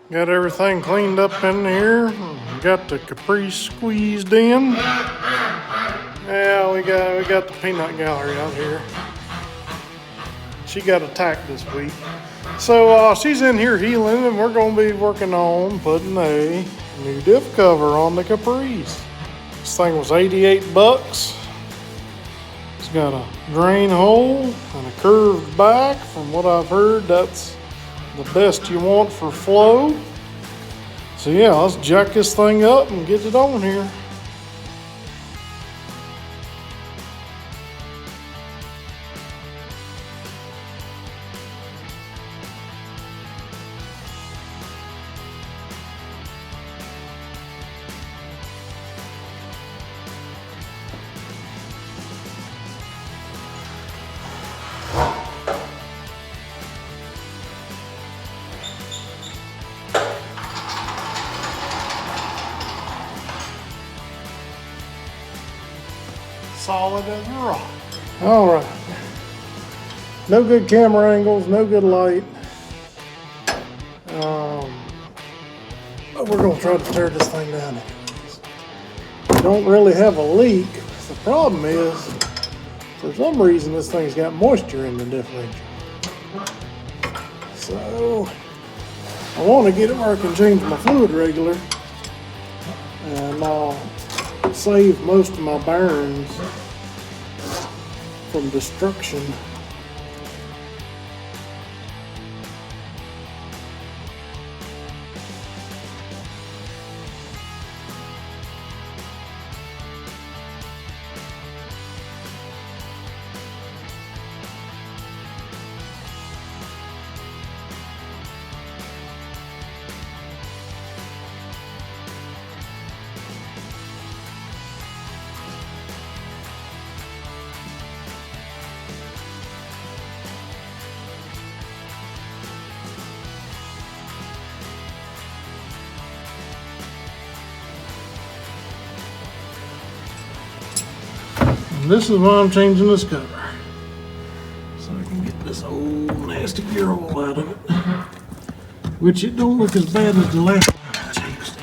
Got everything cleaned up in here. Got the Capri squeezed in. Yeah, we got the peanut gallery out here. She got attacked this week. So she's in here healing, and we're gonna be working on putting a new diff cover on the Capris. This thing was 88 bucks. It's got a drain hole and a curved back. From what I've heard, that's the best you want for flow. So yeah, let's jack this thing up and get it on here. Solid as a rock. All right. No good camera angles, no good light. But we're gonna try to tear this thing down anyways. We don't really have a leak. The problem is, for some reason, this thing's got moisture in the differential. So I want to get it where I can change my fluid regular, and I'll save most of my bearings from destruction. This is why I'm changing this cover, so I can get this old nasty gear hole out of it, which it don't look as bad as the last one I changed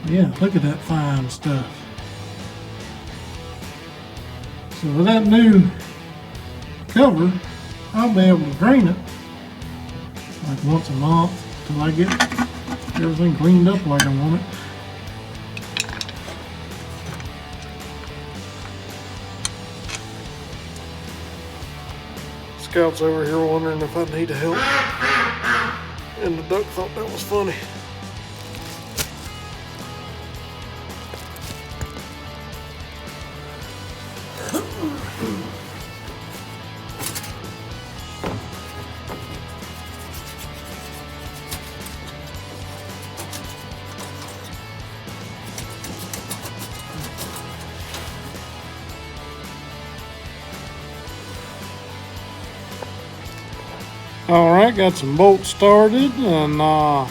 it. Yeah, look at that fine stuff. So with that new cover, I'll be able to drain it like once a month till I get everything cleaned up like I want it. Scout's over here wondering if I need help, and the duck thought that was funny. Alright, got some bolts started, and I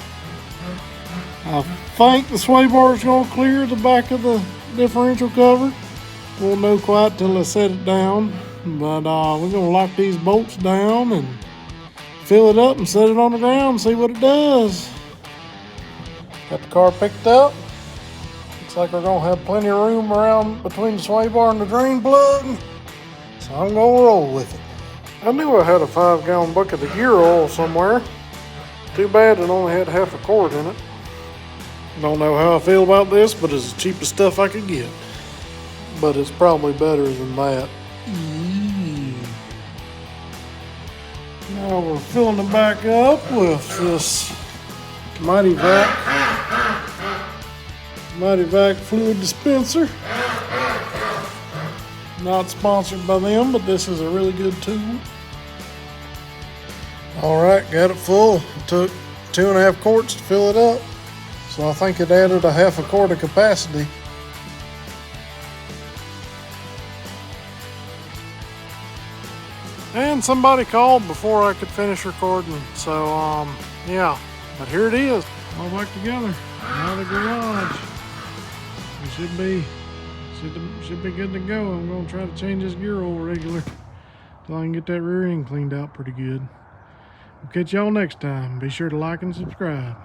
think the sway bar is going to clear the back of the differential cover. Won't know quite till I set it down, but we're going to lock these bolts down and fill it up and set it on the ground and see what it does. Got the car picked up. Looks like we're going to have plenty of room around between the sway bar and the drain plug, so I'm going to roll with it. I knew I had a 5-gallon bucket of gear oil somewhere. Too bad it only had half a quart in it. Don't know how I feel about this, but it's the cheapest stuff I could get. But it's probably better than that. Now we're filling it back up with this Mighty Vac fluid dispenser. Not sponsored by them, but this is a really good tool. Alright, got it full. It took 2.5 quarts to fill it up, so I think it added a half a quart of capacity. And somebody called before I could finish recording, so yeah, but here it is, all back together. Now the garage. It should be good to go. I'm going to try to change this gear oil regular till I can get that rear end cleaned out pretty good. We'll catch y'all next time. Be sure to like and subscribe.